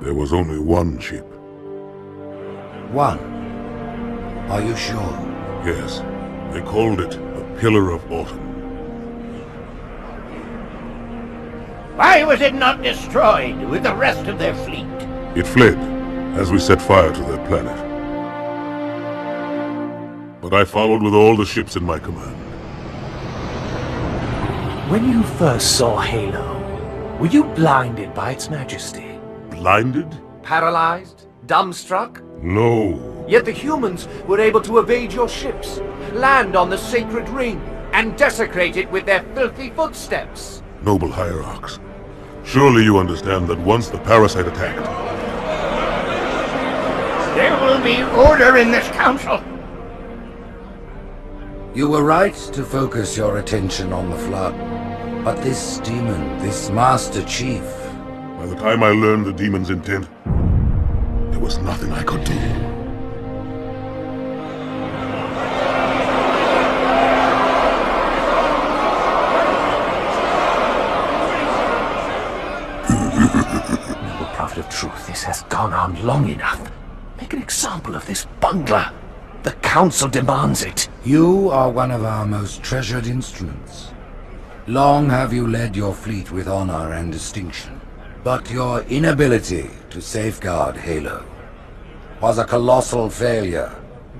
There was only one ship. One? Are you sure? Yes. They called it a Pillar of Autumn. Why was it not destroyed with the rest of their fleet? It fled as we set fire to their planet. But I followed with all the ships in my command. When you first saw Halo, were you blinded by its majesty? Blinded? Paralyzed? Dumbstruck? No. Yet the humans were able to evade your ships, land on the sacred ring, and desecrate it with their filthy footsteps. Noble hierarchs, surely you understand that once the parasite attacked... There will be order in this council. You were right to focus your attention on the Flood. But this demon, this Master Chief... By the time I learned the demon's intent, there was nothing I could do. Noble Prophet of Truth, this has gone on long enough. Make an example of this bungler. The Council demands it. You are one of our most treasured instruments. Long have you led your fleet with honor and distinction. But your inability to safeguard Halo was a colossal failure.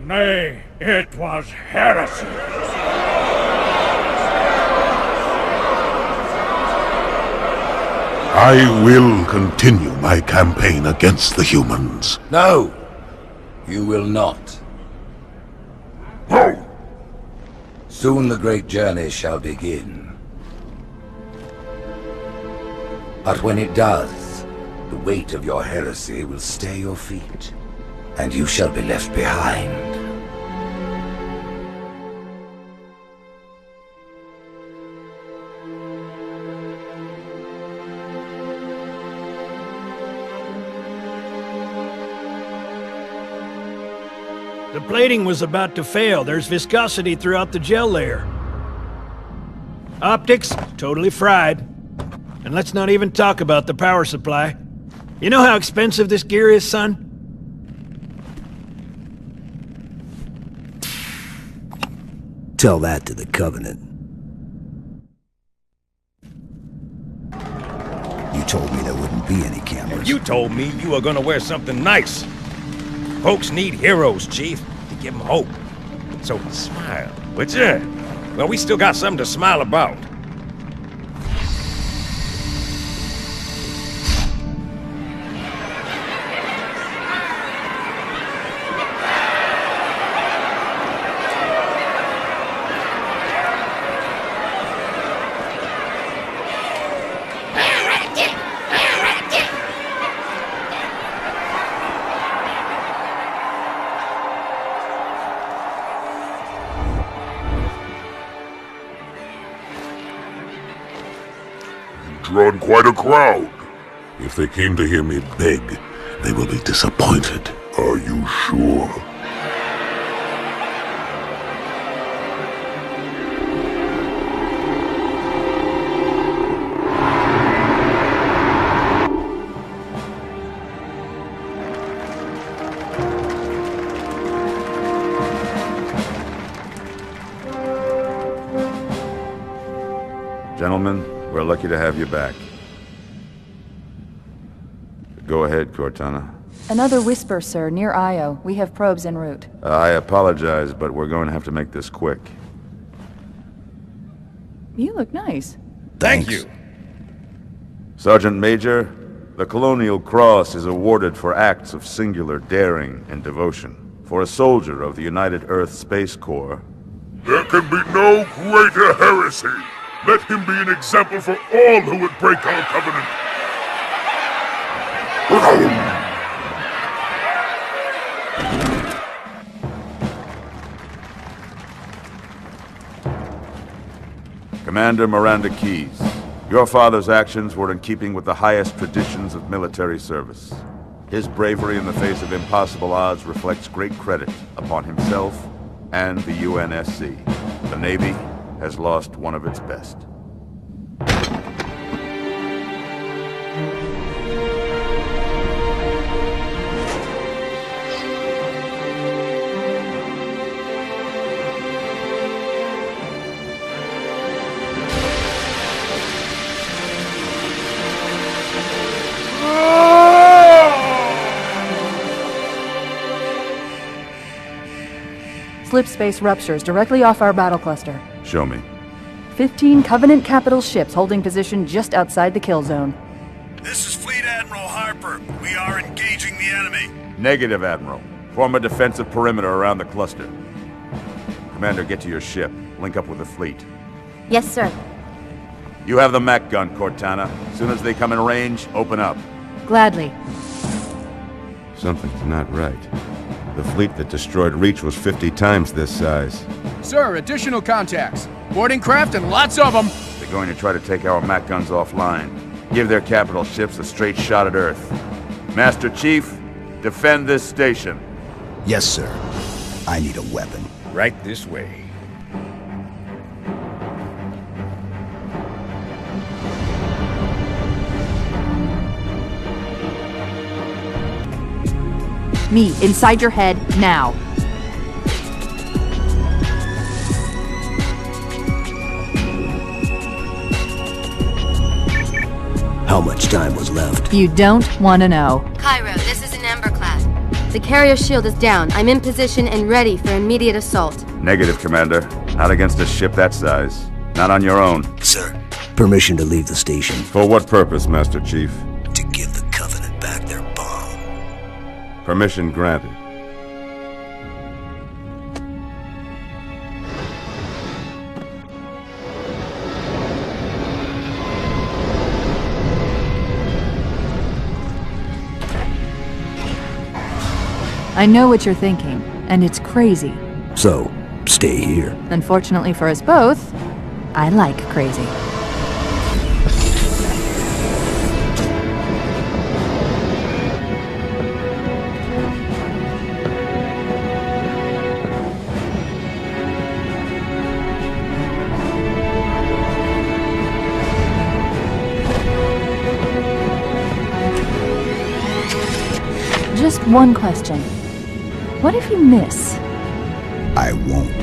Nay, it was heresy. I will continue my campaign against the humans. No, you will not. No! Soon the great journey shall begin. But when it does, the weight of your heresy will stay your feet, and you shall be left behind. The plating was about to fail. There's viscosity throughout the gel layer. Optics, totally fried. And let's not even talk about the power supply. You know how expensive this gear is, son? Tell that to the Covenant. You told me there wouldn't be any cameras. You told me you were gonna wear something nice. Folks need heroes, Chief, to give them hope. So smile, would ya? Well, we still got something to smile about. Drawn quite a crowd. If they came to hear me beg, they will be disappointed. Are you sure? Gentlemen, we're lucky to have you back. Go ahead, Cortana. Another whisper, sir, near Io. We have probes en route. I apologize, but we're going to have to make this quick. You look nice. Thank you. Sergeant Major, the Colonial Cross is awarded for acts of singular daring and devotion. For a soldier of the United Earth Space Corps. There can be no greater heresy. Let him be an example for all who would break our covenant. Commander Miranda Keyes, your father's actions were in keeping with the highest traditions of military service. His bravery in the face of impossible odds reflects great credit upon himself and the UNSC. The Navy has lost one of its best. slip space ruptures directly off our battle cluster. Show me. 15 Covenant capital ships holding position just outside the kill zone. This is Fleet Admiral Harper. We are engaging the enemy. Negative, Admiral. Form a defensive perimeter around the cluster. Commander, get to your ship. Link up with the fleet. Yes, sir. You have the Mac gun, Cortana. As soon as they come in range, open up. Gladly. Something's not right. The fleet that destroyed Reach was 50 times this size. Sir, additional contacts. Boarding craft and lots of them. They're going to try to take our Mac guns offline. Give their capital ships a straight shot at Earth. Master Chief, defend this station. Yes, sir. I need a weapon. Right this way. Me, inside your head, now. How much time was left? You don't want to know. Cairo, this is an Ember class. The carrier shield is down. I'm in position and ready for immediate assault. Negative, Commander. Not against a ship that size. Not on your own. Sir, permission to leave the station. For what purpose, Master Chief? To give the Covenant back their bomb. Permission granted. I know what you're thinking, and it's crazy. So, stay here. Unfortunately for us both, I like crazy. Just one question. What if you miss? I won't.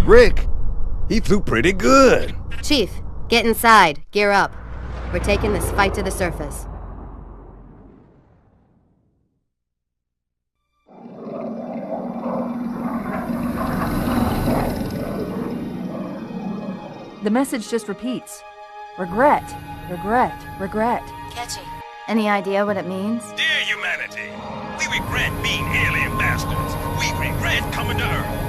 Brick, he flew pretty good. Chief, get inside. Gear up. We're taking this fight to the surface. The message just repeats. Regret, regret, regret. Catchy. Any idea what it means? Dear humanity, we regret being alien bastards. We regret coming to Earth.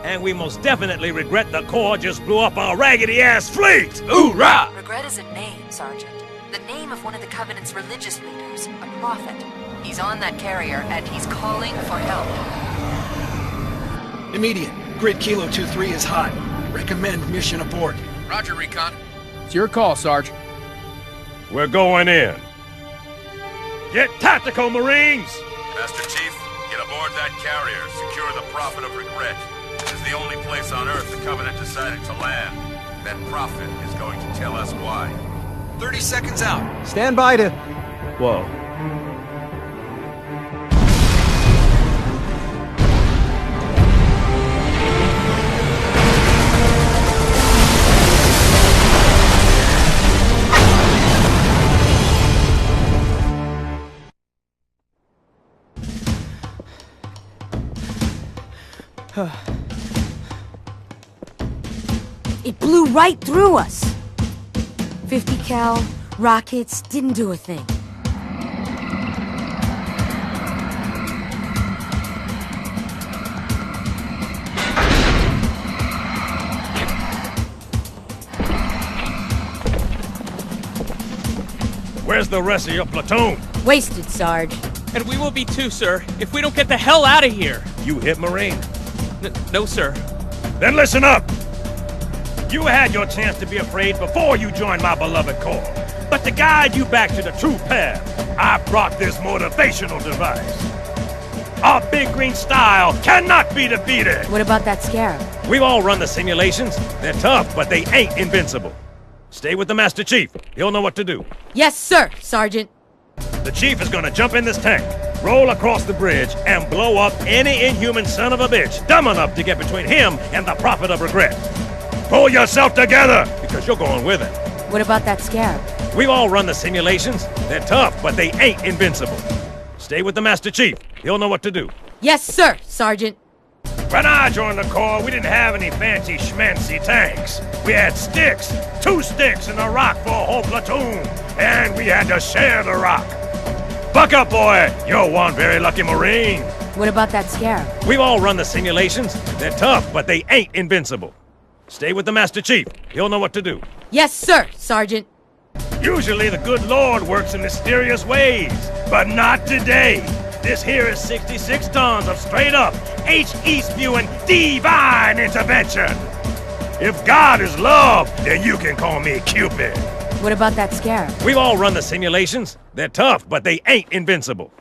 And we most definitely regret the Corps just blew up our raggedy-ass fleet! Hoorah! Regret is a name, Sergeant. The name of one of the Covenant's religious leaders, a prophet. He's on that carrier, and he's calling for help. Immediate. Grid Kilo 2-3 is hot. Recommend mission abort. Roger, Recon. It's your call, Sarge. We're going in. Get tactical, Marines! Master Chief, get aboard that carrier. Secure the Prophet of Regret. This is the only place on Earth the Covenant decided to land. That Prophet is going to tell us why. 30 seconds out. Stand by to... Whoa. It blew right through us. 50 cal, rockets, didn't do a thing. Where's the rest of your platoon? Wasted, Sarge. And we will be too, sir, if we don't get the hell out of here. You hit Marine? No, sir. Then listen up! You had your chance to be afraid before you joined my beloved Corps. But to guide you back to the true path, I brought this motivational device. Our big green style cannot be defeated! What about that Scarab? We've all run the simulations. They're tough, but they ain't invincible. Stay with the Master Chief. He'll know what to do. Yes, sir, Sergeant. The Chief is gonna jump in this tank, roll across the bridge, and blow up any inhuman son of a bitch dumb enough to get between him and the Prophet of Regret. Pull yourself together, because you're going with him. What about that Scarab? We've all run the simulations. They're tough, but they ain't invincible. Stay with the Master Chief. He'll know what to do. Yes, sir, Sergeant. When I joined the Corps, we didn't have any fancy schmancy tanks. We had sticks, 2 sticks and a rock for a whole platoon, and we had to share the rock. Buck up, boy! You're one very lucky Marine. What about that Scarab? We've all run the simulations. They're tough, but they ain't invincible. Stay with the Master Chief. He'll know what to do. Yes, sir, Sergeant. Usually the good Lord works in mysterious ways, but not today. This here is 66 tons of straight-up, H-East-viewing divine intervention. If God is love, then you can call me Cupid. What about that Scarab? We've all run the simulations. They're tough, but they ain't invincible.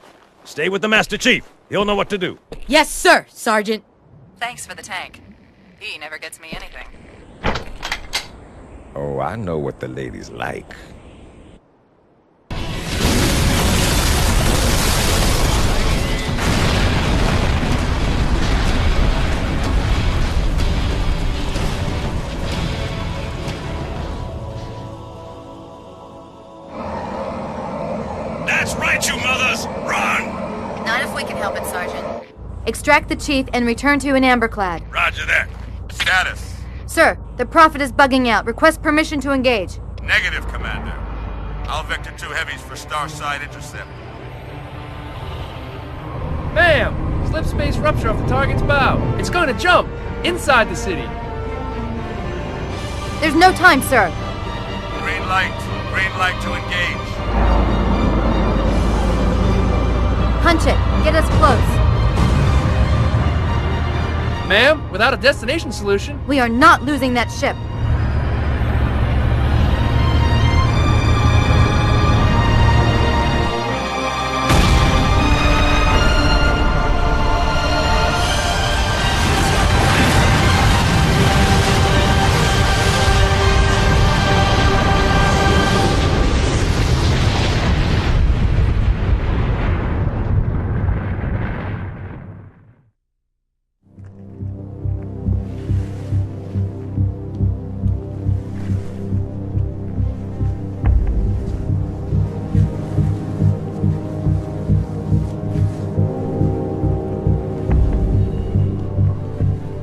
Stay with the Master Chief. He'll know what to do. Yes, sir, Sergeant. Thanks for the tank. He never gets me anything. Oh, I know what the ladies like. That's right, you mothers! Run! Not if we can help it, Sergeant. Extract the Chief and return to an Amberclad. Roger that. Status. Sir, the Prophet is bugging out. Request permission to engage. Negative, Commander. I'll vector 2 heavies for Starside intercept. Ma'am! Slip space rupture off the target's bow. It's going to jump! Inside the city! There's no time, sir. Green light. Green light to engage. Punch it. Get us close. Ma'am, without a destination solution... We are not losing that ship.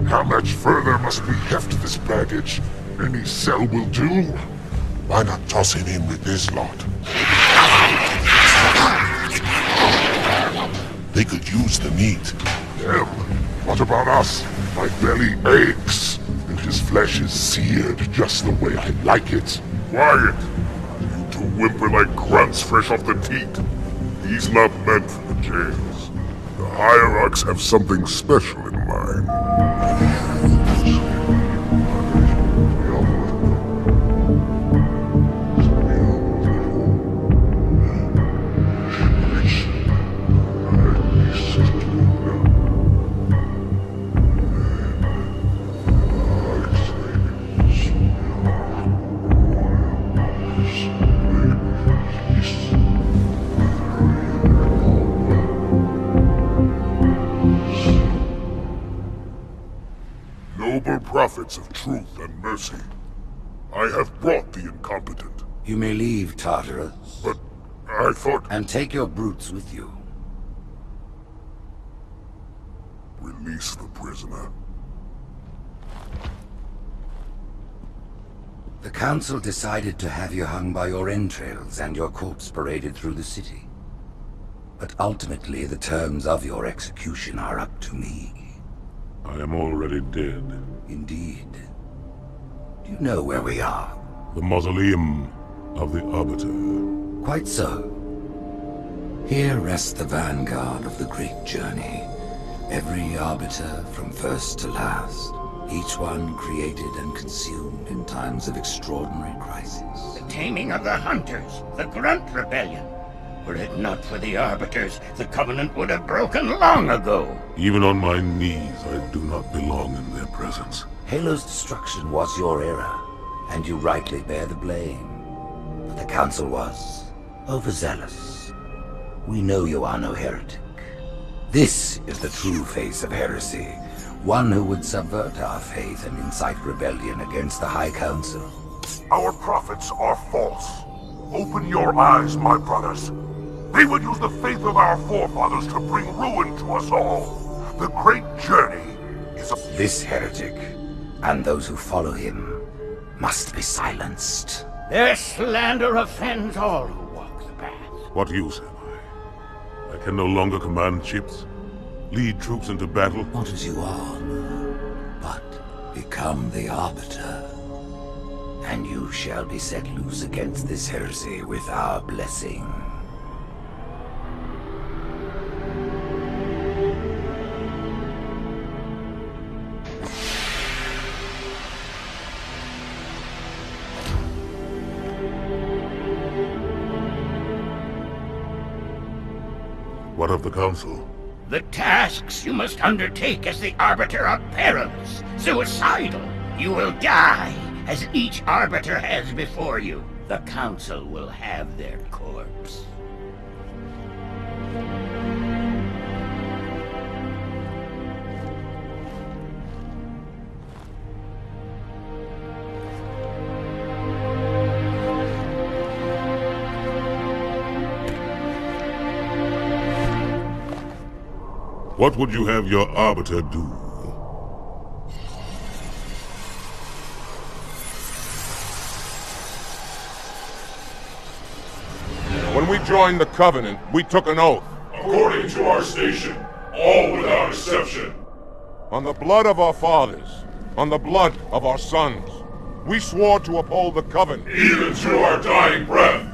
How much further must we heft this baggage? Any cell will do. Why not toss it in with this lot? They could use the meat. Them? What about us? My belly aches, and his flesh is seared just the way I like it. Quiet! You two whimper like grunts fresh off the teat. He's not meant for the jails. The hierarchs have something special in mind. Noble prophets of truth and mercy, I have brought the incompetent. You may leave, Tartarus. But I thought... And take your brutes with you. Release the prisoner. The Council decided to have you hung by your entrails and your corpse paraded through the city. But ultimately, the terms of your execution are up to me. I am already dead. Indeed. Do you know where we are? The mausoleum of the Arbiter. Quite so. Here rests the vanguard of the great journey. Every Arbiter from first to last. Each one created and consumed in times of extraordinary crisis. The taming of the Hunters, the Grunt Rebellion. Were it not for the Arbiters, the Covenant would have broken long ago. Even on my knees, I do not belong in their presence. Halo's destruction was your error, and you rightly bear the blame. But the Council was overzealous. We know you are no heretic. This is the true face of heresy. One who would subvert our faith and incite rebellion against the High Council. Our prophets are false. Open your eyes, my brothers. They would use the faith of our forefathers to bring ruin to us all. The great journey is a... This heretic, and those who follow him, must be silenced. Their slander offends all who walk the path. What use am I? I can no longer command ships, lead troops into battle. Not as you are, but become the Arbiter. And you shall be set loose against this heresy with our blessing. What of the Council? The tasks you must undertake as the Arbiter are perilous, suicidal. You will die, as each Arbiter has before you. The Council will have their corpse. What would you have your Arbiter do? When we joined the Covenant, we took an oath. According to our station, all without exception. On the blood of our fathers, on the blood of our sons, we swore to uphold the Covenant. Even to our dying breath.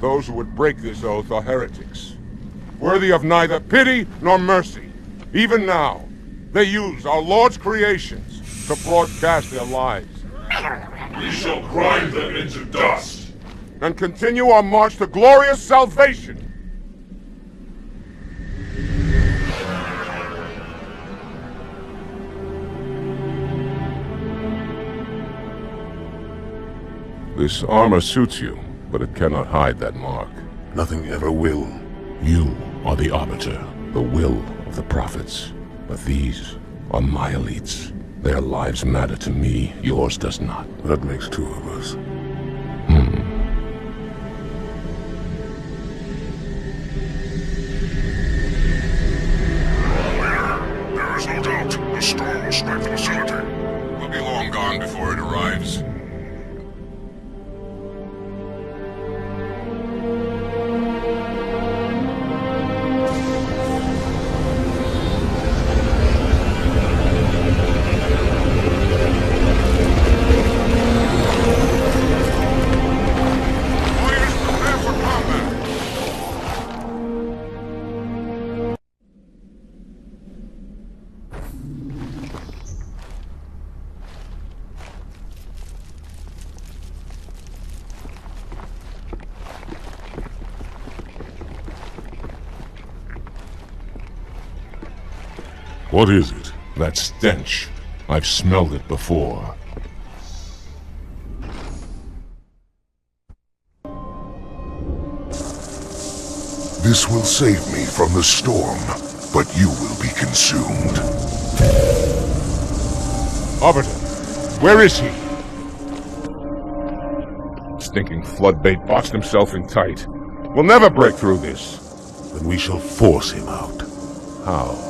Those who would break this oath are heretics, worthy of neither pity nor mercy. Even now, they use our Lord's creations to broadcast their lies. We shall grind them into dust. And continue our march to glorious salvation. This armor suits you, but it cannot hide that mark. Nothing ever will. You are the Arbiter, the will of the Prophets. But these are my elites. Their lives matter to me, yours does not. That makes two of us. There is no doubt the storm will strike the facility. We'll be long gone before it arrives. What is it? That stench. I've smelled it before. This will save me from the storm, but you will be consumed. Arbiter, where is he? Stinking floodbait boxed himself in tight. We'll never break through this. Then we shall force him out. How?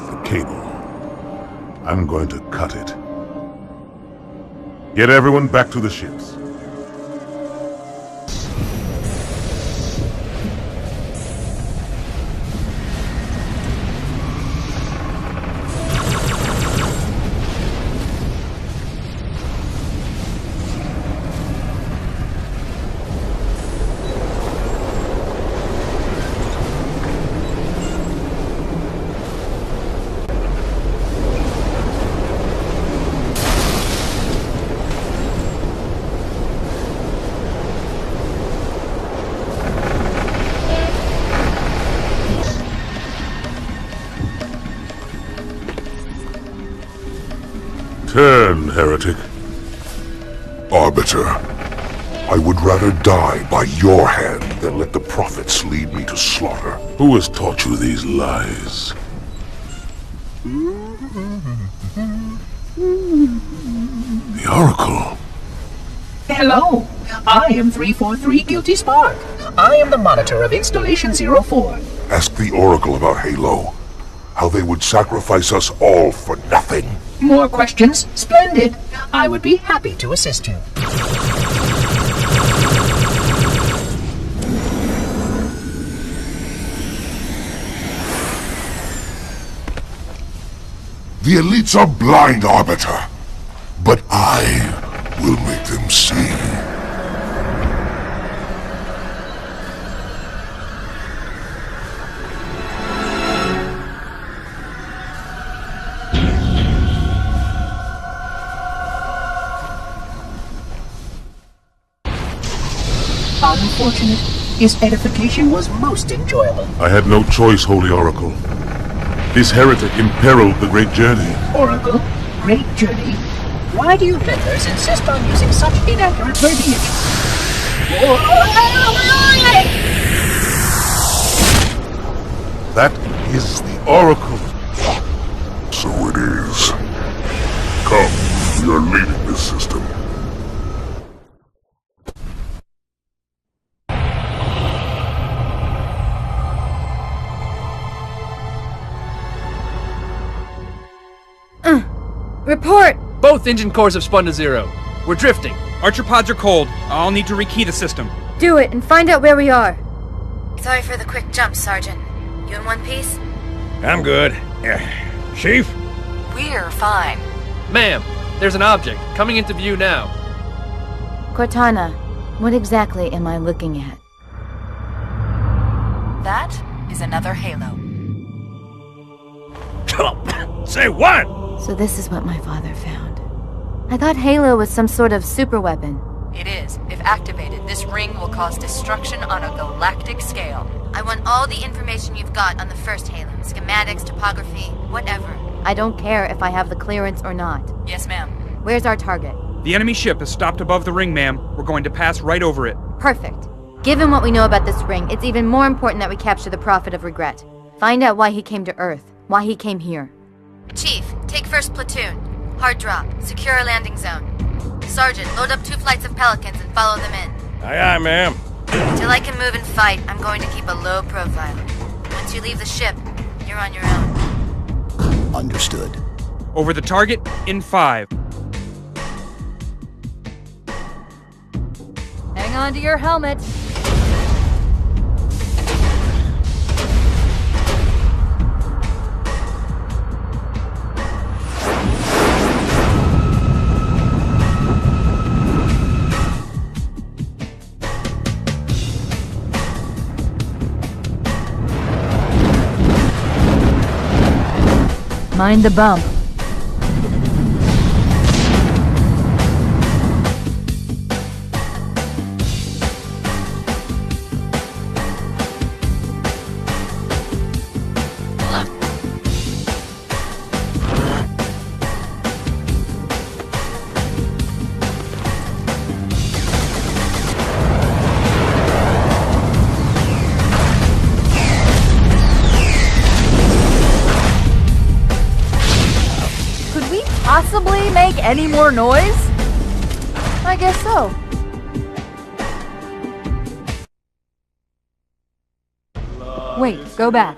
The cable. I'm going to cut it. Get everyone back to the ships. Turn, heretic. Arbiter, I would rather die by your hand than let the prophets lead me to slaughter. Who has taught you these lies? The Oracle. Hello, I am 343 Guilty Spark. I am the monitor of Installation 04. Ask the Oracle about Halo. How they would sacrifice us all for nothing. More questions? Splendid. I would be happy to assist you. The elites are blind, Arbiter. But I will make them see. Unfortunate. His edification was most enjoyable. I had no choice, Holy Oracle. This heretic imperiled the great journey. Oracle, great journey. Why do you members insist on using such inaccurate verbiage? That is the Oracle. So it is. Come, we are leading this system. Report! Both engine cores have spun to zero. We're drifting. Archer pods are cold. I'll need to rekey the system. Do it and find out where we are. Sorry for the quick jump, Sergeant. You in one piece? I'm good. Chief? We're fine. Ma'am, there's an object coming into view now. Cortana, what exactly am I looking at? That is another Halo. Say what? So this is what my father found. I thought Halo was some sort of super weapon. It is. If activated, this ring will cause destruction on a galactic scale. I want all the information you've got on the first Halo. Schematics, topography, whatever. I don't care if I have the clearance or not. Yes, ma'am. Where's our target? The enemy ship has stopped above the ring, ma'am. We're going to pass right over it. Perfect. Given what we know about this ring, it's even more important that we capture the Prophet of Regret. Find out why he came to Earth. Why he came here. Chief, take first platoon. Hard drop. Secure a landing zone. Sergeant, load up 2 flights of Pelicans and follow them in. Aye, aye, ma'am. Till I can move and fight, I'm going to keep a low profile. Once you leave the ship, you're on your own. Understood. Over the target in 5. Hang on to your helmet. Mind the bump. Possibly make any more noise? I guess so. Wait, go back.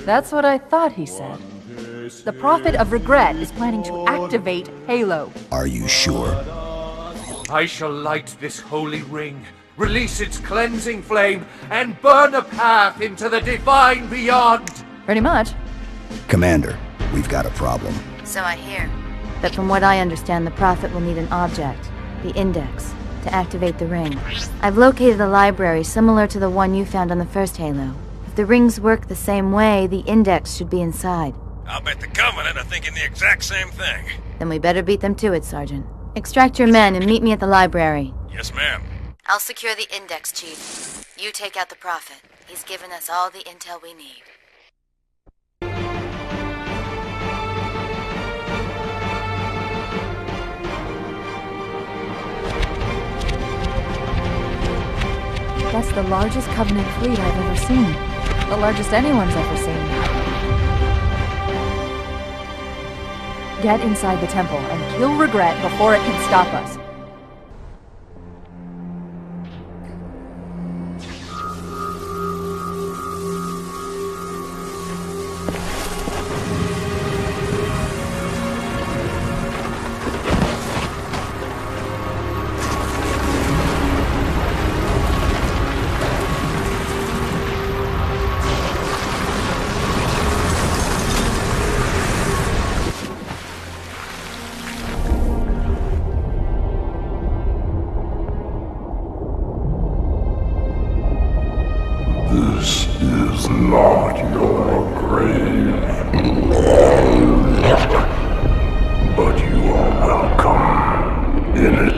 That's what I thought he said. The Prophet of Regret is planning to activate Halo. Are you sure? I shall light this holy ring, release its cleansing flame, and burn a path into the divine beyond! Pretty much. Commander, we've got a problem. So I hear. But from what I understand, the Prophet will need an object, the Index, to activate the ring. I've located a library similar to the one you found on the first Halo. If the rings work the same way, the Index should be inside. I'll bet the Covenant are thinking the exact same thing. Then we better beat them to it, Sergeant. Extract your men and meet me at the library. Yes, ma'am. I'll secure the Index, Chief. You take out the Prophet. He's given us all the intel we need. That's the largest Covenant fleet I've ever seen. The largest anyone's ever seen. Get inside the temple and kill Regret before it can stop us. This is not your grave. But you are welcome in it.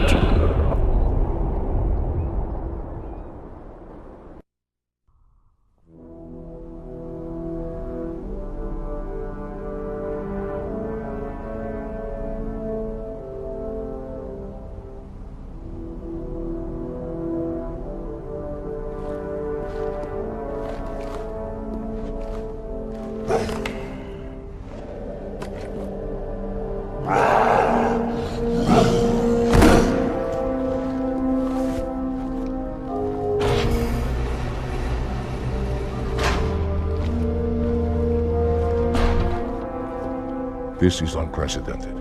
This is unprecedented.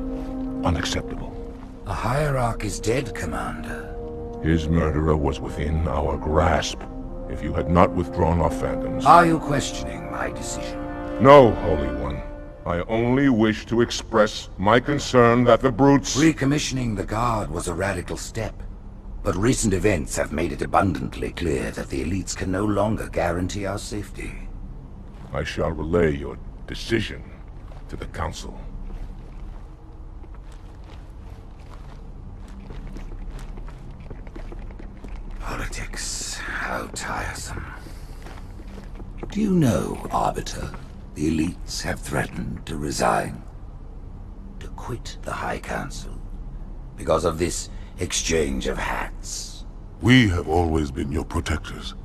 Unacceptable. The Hierarch is dead, Commander. His murderer was within our grasp. If you had not withdrawn our phantoms... Are you questioning my decision? No, Holy One. I only wish to express my concern that the brutes... Recommissioning the Guard was a radical step. But recent events have made it abundantly clear that the elites can no longer guarantee our safety. I shall relay your decision to the Council. Politics, how tiresome. Do you know, Arbiter, the elites have threatened to resign? To quit the High Council because of this exchange of hats. We have always been your protectors.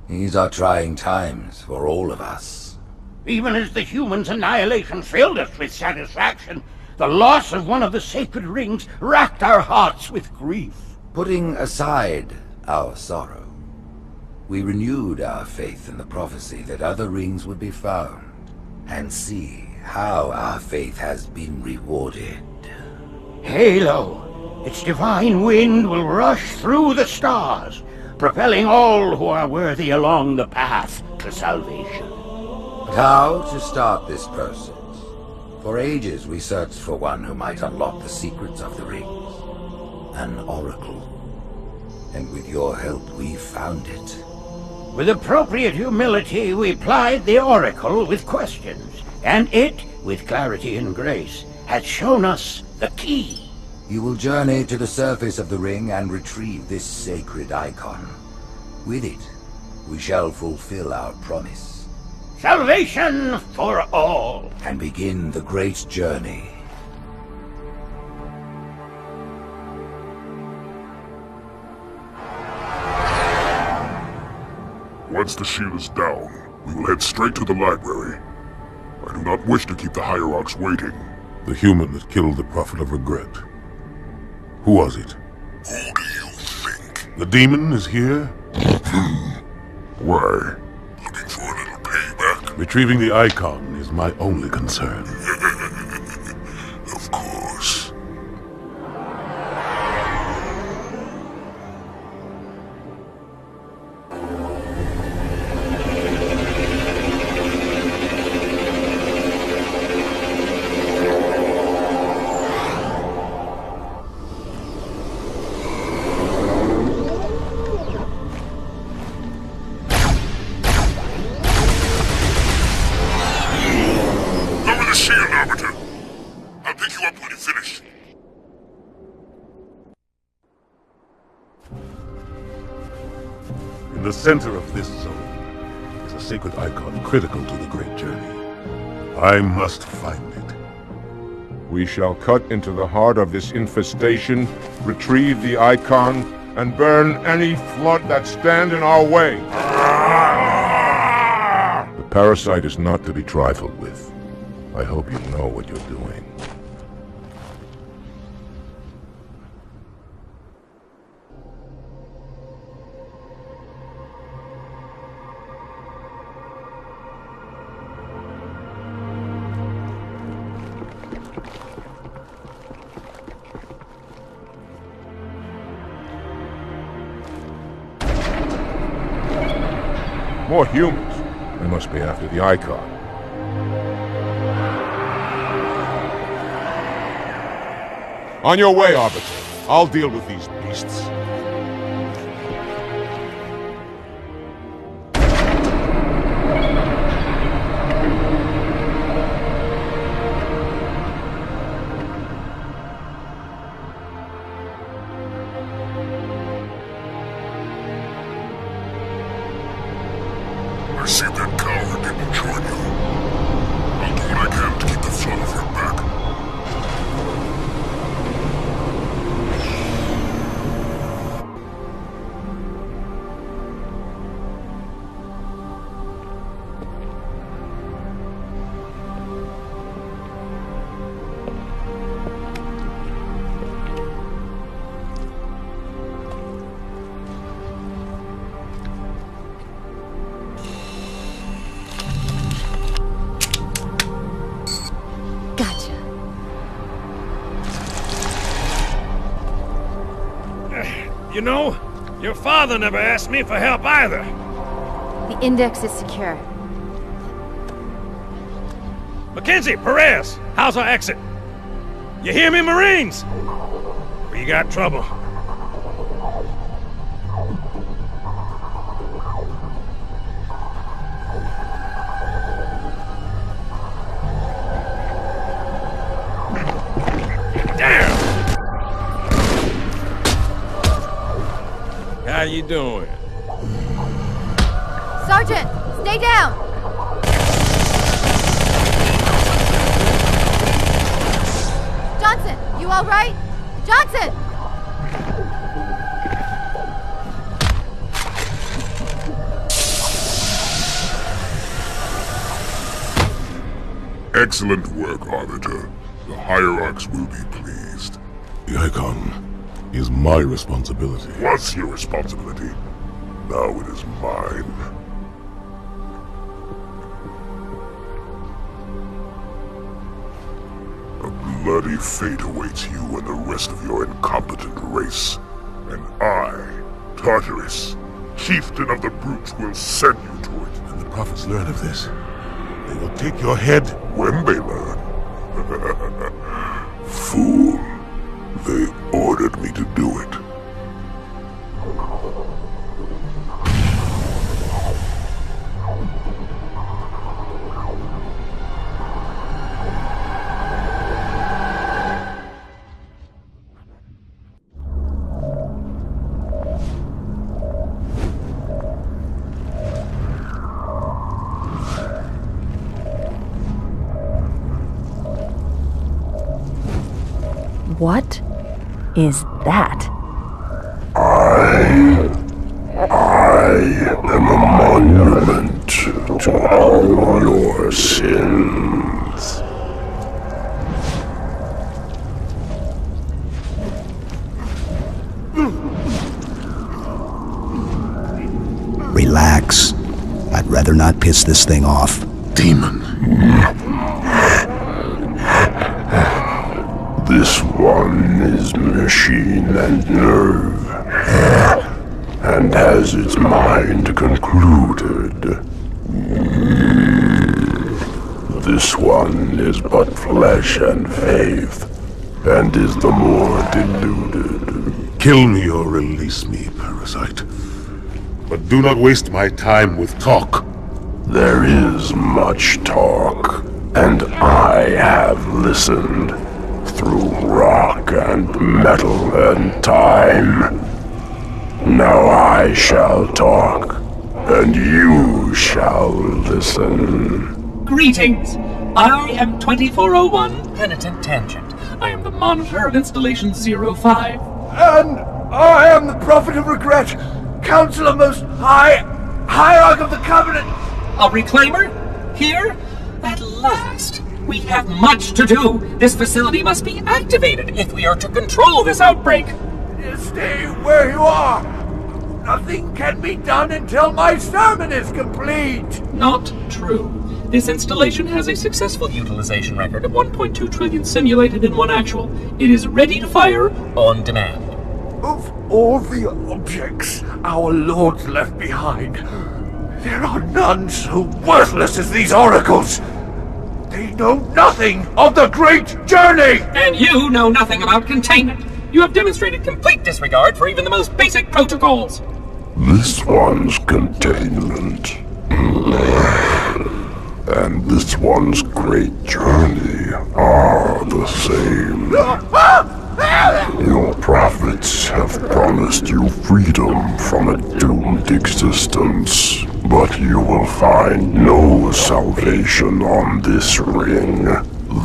These are trying times for all of us. Even as the humans' annihilation filled us with satisfaction, the loss of one of the sacred rings racked our hearts with grief. Putting aside our sorrow, we renewed our faith in the prophecy that other rings would be found, and see how our faith has been rewarded. Halo, its divine wind will rush through the stars, propelling all who are worthy along the path to salvation. But how to start this process? For ages we searched for one who might unlock the secrets of the rings. An oracle. And with your help, we found it. With appropriate humility, we plied the oracle with questions, and it, with clarity and grace, has shown us the key. You will journey to the surface of the ring and retrieve this sacred icon. With it, we shall fulfill our promise. Salvation for all. And begin the great journey. Once the shield is down, we will head straight to the library. I do not wish to keep the Hierarchs waiting. The human that killed the Prophet of Regret. Who was it? Who do you think? The demon is here? Why? Looking for a little payback? Retrieving the icon is my only concern. Of course. In the center of this zone is a sacred icon critical to the Great Journey. I must find it. We shall cut into the heart of this infestation, retrieve the icon, and burn any flood that stand in our way. The parasite is not to be trifled with. I hope you know what you're doing. More humans. They must be after the icon. On your way, Arbiter. I'll deal with these beasts. I see that coward didn't join you. I'll do what I can to keep the flood of her back. You know, your father never asked me for help either. The index is secure. Mackenzie, Perez, how's our exit? You hear me, Marines? We got trouble. How you doing? Sergeant, stay down! Johnson, you all right? Johnson! Excellent work, Arbiter. The Hierarchs will be pleased. The icon is my responsibility. Was your responsibility. Now it is mine. A bloody fate awaits you and the rest of your incompetent race. And I, Tartarus, chieftain of the brutes, will send you to it. When the prophets learn of this, they will take your head. When they learn. Fool. They ordered me to do it. What is that? I am a monument to all your sins. Relax. I'd rather not piss this thing off. demon. This one is machine and nerve, and has its mind concluded. This one is but flesh and faith, and is the more deluded. Kill me or release me, parasite. But do not waste my time with talk. There is much talk, and I have listened through rock and metal and time. Now I shall talk, and you shall listen. Greetings! I am 2401 Penitent Tangent. I am the monitor of Installation 05. And I am the Prophet of Regret, Counselor Most High, Hierarch of the Covenant. A reclaimer? Here? At last. We have much to do. This facility must be activated if we are to control this outbreak. Stay where you are. Nothing can be done until my sermon is complete. Not true. This installation has a successful utilization record of 1.2 trillion simulated and 1 actual. It is ready to fire on demand. Of all the objects our lords left behind, there are none so worthless as these oracles. They know nothing of the great journey! And you know nothing about containment. You have demonstrated complete disregard for even the most basic protocols. This one's containment. And this one's great journey are the same. Your prophets have promised you freedom from a doomed existence, but you will find no salvation on this ring.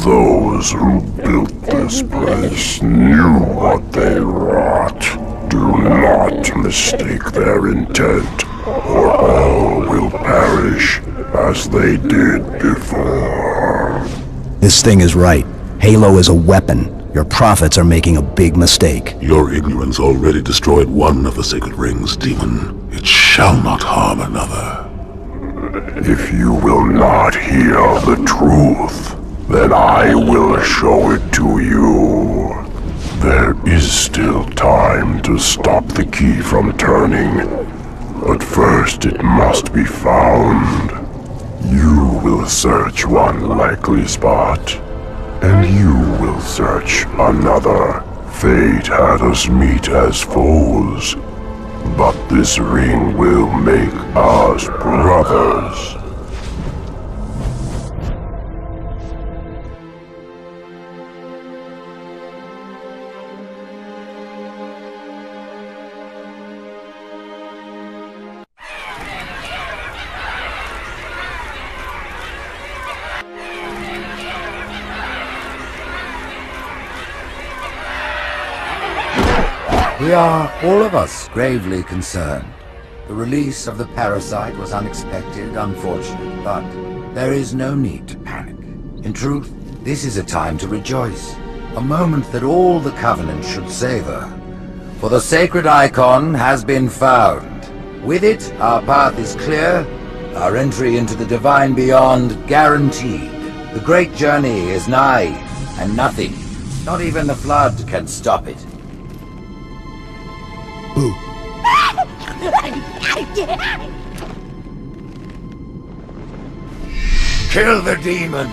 Those who built this place knew what they wrought. Do not mistake their intent, or all will perish as they did before. This thing is right. Halo is a weapon. Your prophets are making a big mistake. Your ignorance already destroyed one of the sacred rings, demon. It shall not harm another. If you will not hear the truth, then I will show it to you. There is still time to stop the key from turning, but first it must be found. You will search one likely spot, and you will search another. Fate had us meet as foes, but this ring will make us brothers. We are, all of us, gravely concerned. The release of the parasite was unexpected, unfortunate, but there is no need to panic. In truth, this is a time to rejoice. A moment that all the Covenant should savor. For the sacred icon has been found. With it, our path is clear, our entry into the divine beyond guaranteed. The great journey is nigh, and nothing, not even the flood, can stop it. Kill the demon!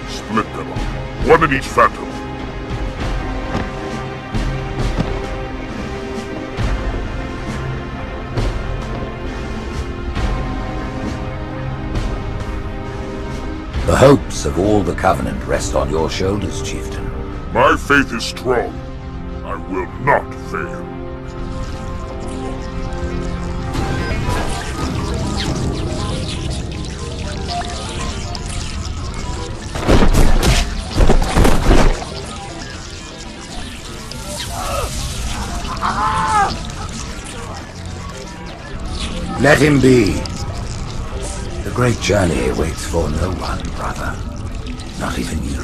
Split them up, one in each phantom. The hopes of all the Covenant rest on your shoulders, Chieftain. My faith is strong. I will not fail. Let him be. The great journey waits for no one, brother. Not even you.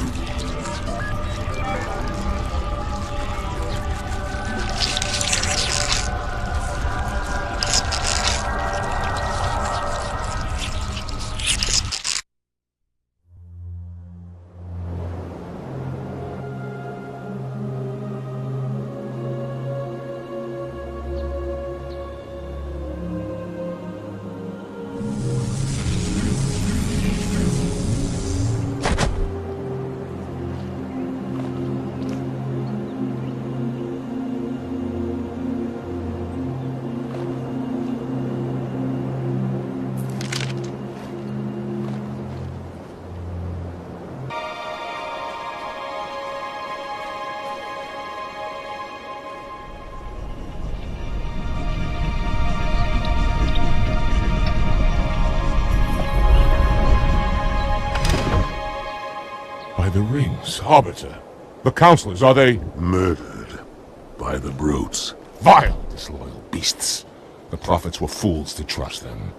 The rings, Arbiter. The counselors, are they... Murdered by the brutes. Vile, disloyal beasts. The prophets were fools to trust them.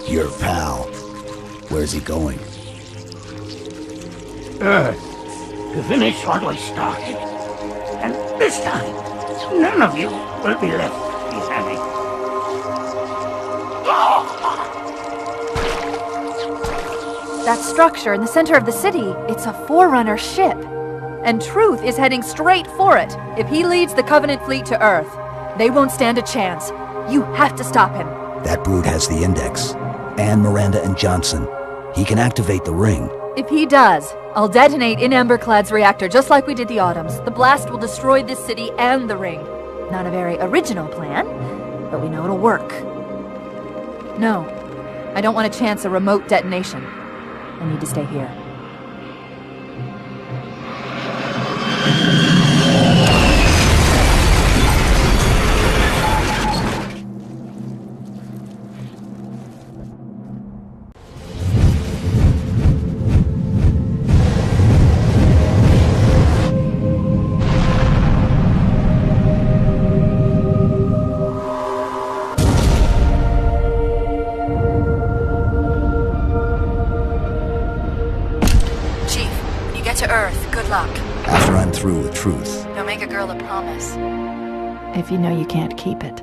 Your pal. Where's he going? Earth, to finish what we started. And this time, none of you will be left behind. That structure in the center of the city, it's a Forerunner ship. And Truth is heading straight for it. If he leads the Covenant fleet to Earth, they won't stand a chance. You have to stop him. That brute has the Index. And Miranda and Johnson. He can activate the ring. If he does, I'll detonate in Emberclad's reactor just like we did the Autumns. The blast will destroy this city and the ring. Not a very original plan, but we know it'll work. No, I don't want to chance a remote detonation. I need to stay here. After I'm through with Truth. Don't make a girl a promise. If you know you can't keep it.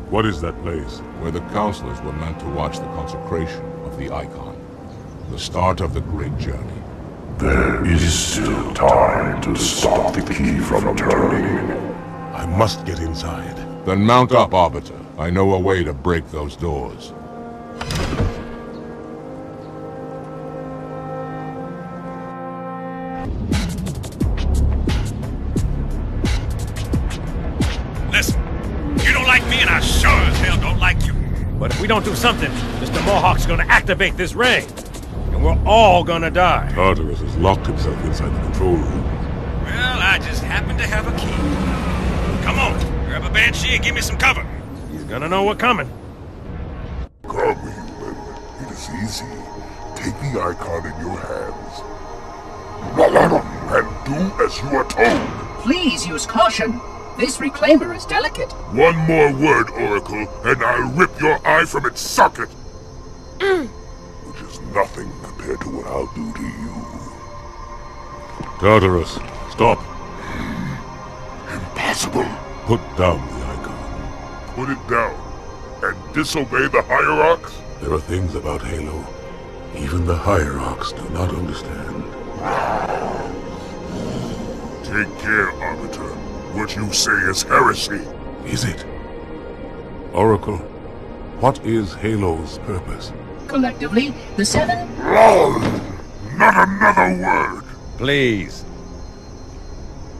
What is that place? Where the counselors were meant to watch the consecration of the Icon. The start of the great journey. There is still time to stop the key from turning. I must get inside. Then mount up, Arbiter. I know a way to break those doors. Listen, you don't like me and I sure as hell don't like you. But if we don't do something, Mr. Mohawk's gonna activate this ring. And we're all gonna die. Tartarus has locked himself inside the control room. Well, I just happen to have a key. Come on, grab a banshee and give me some cover. He's gonna know we're coming. Come, human. It is easy. Take the Icon in your hands. And do as you are told. Please use caution. This reclaimer is delicate. One more word, Oracle, and I'll rip your eye from its socket. Which is nothing compared to what I'll do to you. Tartarus, stop. Impossible. Put down the Icon. Put it down. And disobey the Hierarchs? There are things about Halo even the Hierarchs do not understand. Take care, Arbiter. What you say is heresy. Is it? Oracle, what is Halo's purpose? Collectively, the Seven... Not another word! Please.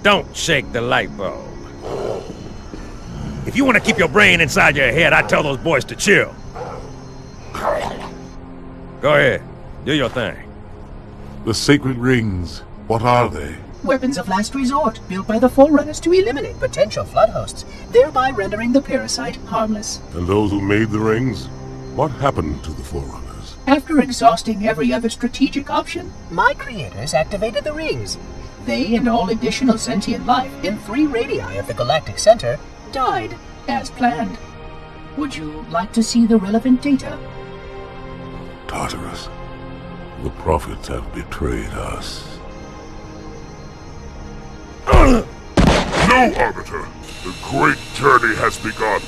Don't shake the light bulb. If you want to keep your brain inside your head, I'd tell those boys to chill. Go ahead. Do your thing. The sacred rings, what are they? Weapons of last resort, built by the Forerunners to eliminate potential flood hosts, thereby rendering the parasite harmless. And those who made the rings? What happened to the Forerunners? After exhausting every other strategic option, my creators activated the rings. They and all additional sentient life in 3 radii of the Galactic Center died, as planned. Would you like to see the relevant data? Tartarus. The prophets have betrayed us. No, Arbiter! The great journey has begun,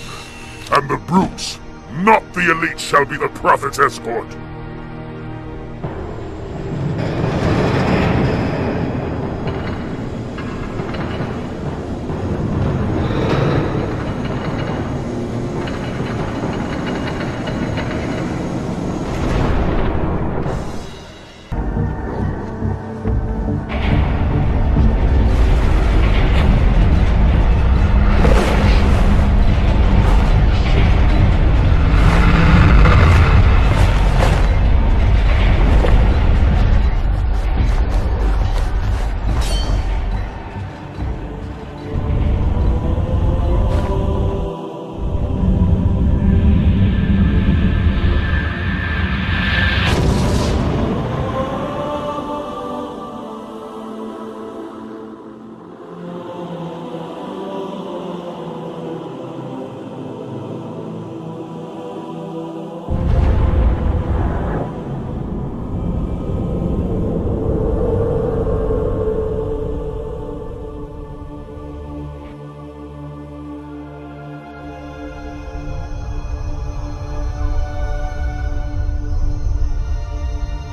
and the brutes, not the elite, shall be the prophet's escort.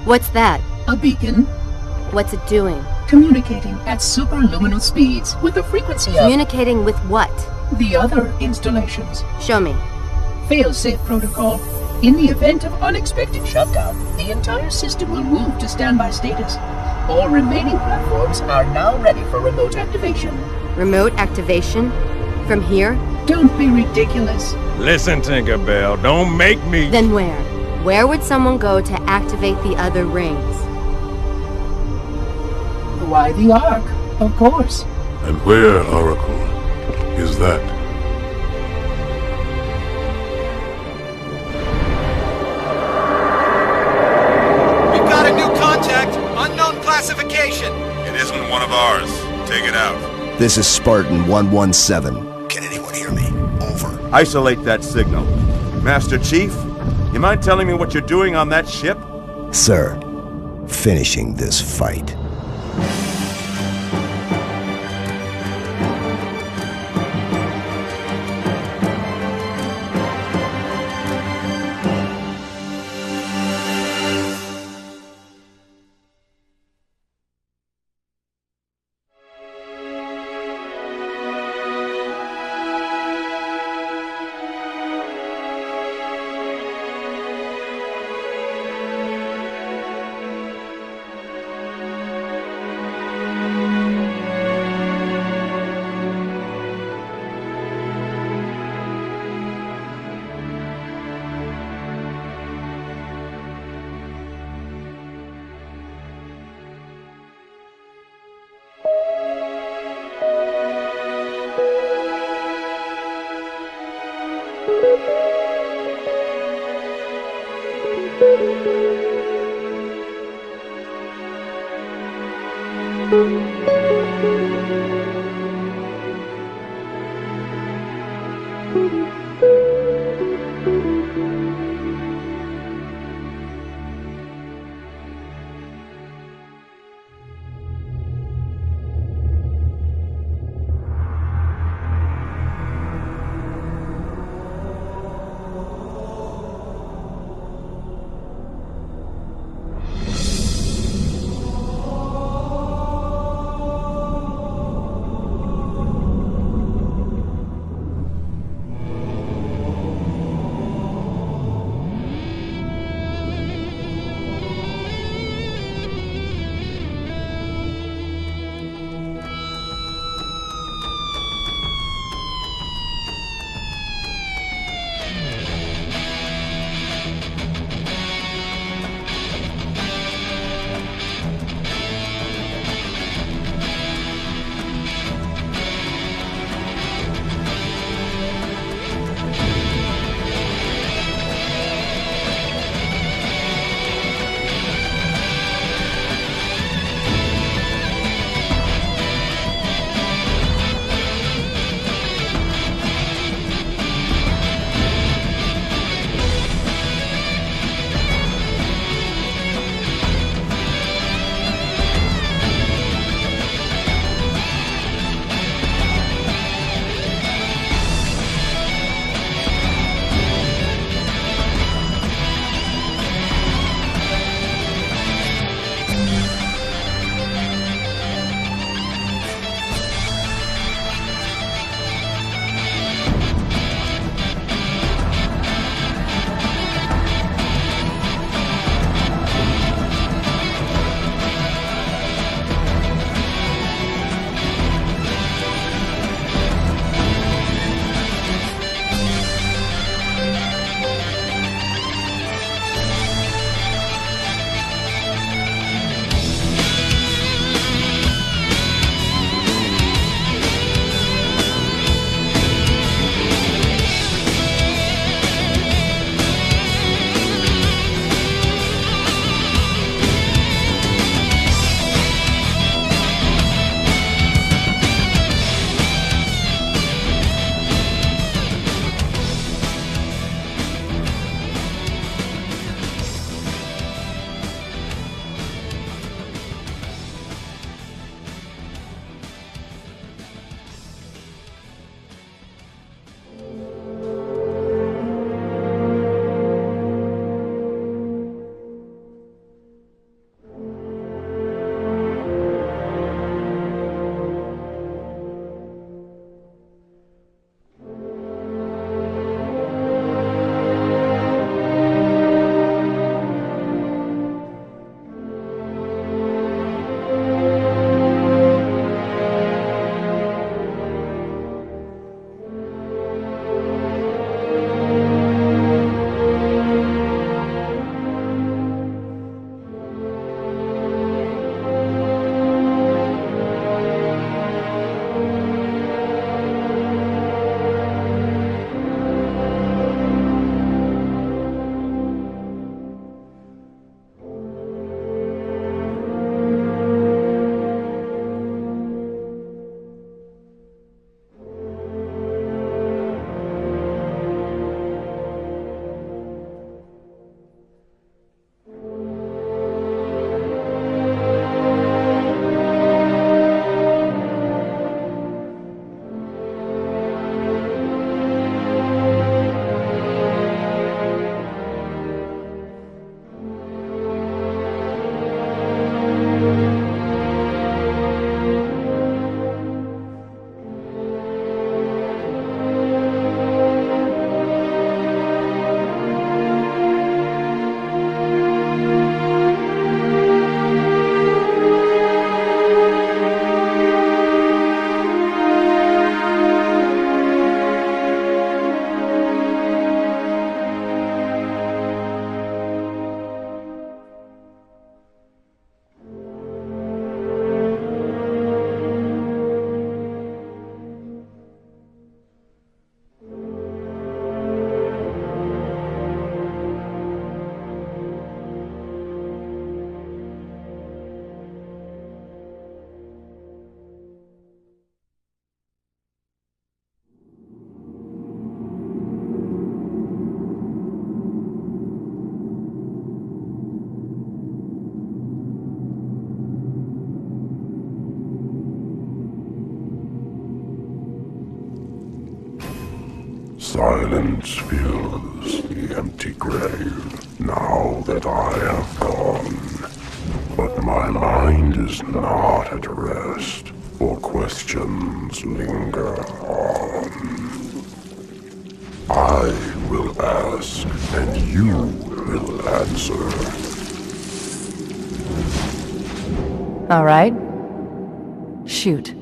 What's that? A beacon. What's it doing? Communicating at superluminal speeds with the frequency of... Communicating with what? The other installations. Show me. Fail-safe protocol. In the event of unexpected shutdown, the entire system will move to standby status. All remaining platforms are now ready for remote activation. Remote activation? From here? Don't be ridiculous. Listen, Tinkerbell, don't make me... Then where? Where would someone go to activate the other rings? Why the Ark, of course. And where, Oracle, is that? We've got a new contact. Unknown classification. It isn't one of ours. Take it out. This is Spartan 117. Can anyone hear me? Over. Isolate that signal. Master Chief, you mind telling me what you're doing on that ship? Sir, finishing this fight. Silence fills the empty grave now that I have gone. But my mind is not at rest, for questions linger on. I will ask, and you will answer. All right. Shoot.